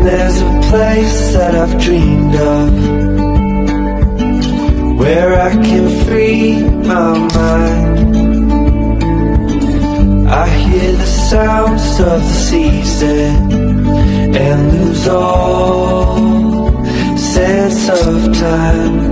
there's a place that I've dreamed of, where I can free my mind. I hear the sounds of the season and lose all sense of time.